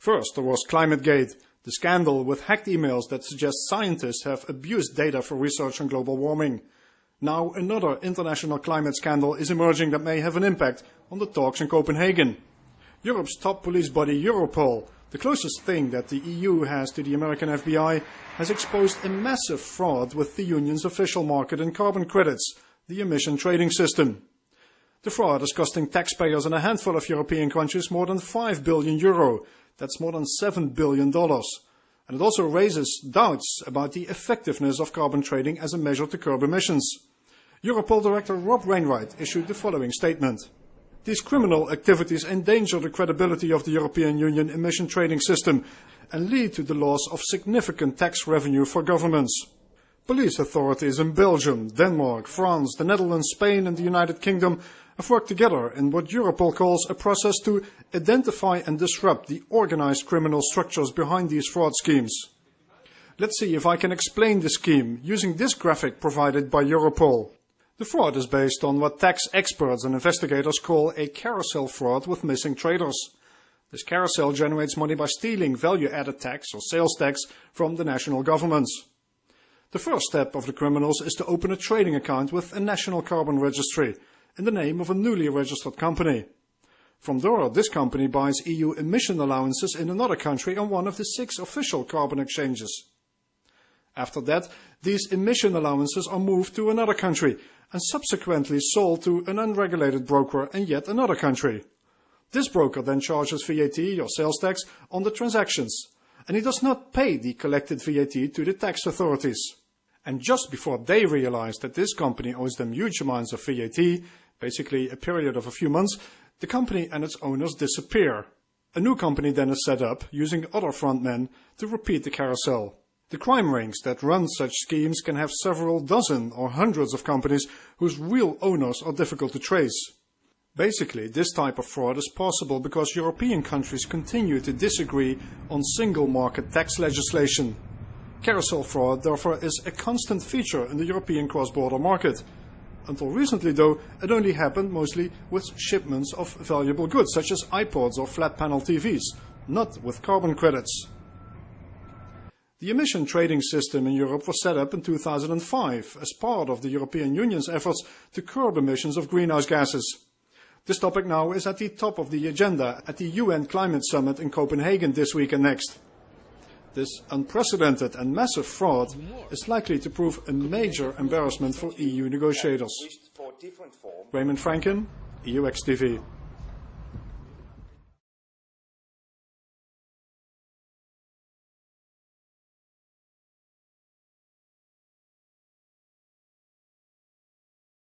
First, there was ClimateGate, the scandal with hacked emails that suggest scientists have abused data for research on global warming. Now another international climate scandal is emerging that may have an impact on the talks in Copenhagen. Europe's top police body Europol, the closest thing that the EU has to the American FBI, has exposed a massive fraud with the Union's official market in carbon credits, the emission trading system. The fraud is costing taxpayers in a handful of European countries more than €5 billion. That's more than $7 billion. And it also raises doubts about the effectiveness of carbon trading as a measure to curb emissions. Europol Director Rob Wainwright issued the following statement. These criminal activities endanger the credibility of the European Union emission trading system and lead to the loss of significant tax revenue for governments. Police authorities in Belgium, Denmark, France, the Netherlands, Spain and the United Kingdom have worked together in what Europol calls a process to identify and disrupt the organized criminal structures behind these fraud schemes. Let's see if I can explain the scheme using this graphic provided by Europol. The fraud is based on what tax experts and investigators call a carousel fraud with missing traders. This carousel generates money by stealing value-added tax or sales tax from the national governments. The first step of the criminals is to open a trading account with a national carbon registry in the name of a newly registered company. From there, this company buys EU emission allowances in another country on one of the 6 official carbon exchanges. After that, these emission allowances are moved to another country and subsequently sold to an unregulated broker in yet another country. This broker then charges VAT or sales tax on the transactions, and he does not pay the collected VAT to the tax authorities. And just before they realize that this company owes them huge amounts of VAT, basically a period of a few months, the company and its owners disappear. A new company then is set up, using other frontmen to repeat the carousel. The crime rings that run such schemes can have several dozen or hundreds of companies whose real owners are difficult to trace. Basically, this type of fraud is possible because European countries continue to disagree on single market tax legislation. Carousel fraud, therefore, is a constant feature in the European cross-border market. Until recently, though, it only happened mostly with shipments of valuable goods, such as iPods or flat-panel TVs, not with carbon credits. The emission trading system in Europe was set up in 2005 as part of the European Union's efforts to curb emissions of greenhouse gases. This topic now is at the top of the agenda at the UN Climate Summit in Copenhagen this week and next. This unprecedented and massive fraud is likely to prove a major embarrassment for EU negotiators. Raymond Franken, EUX TV.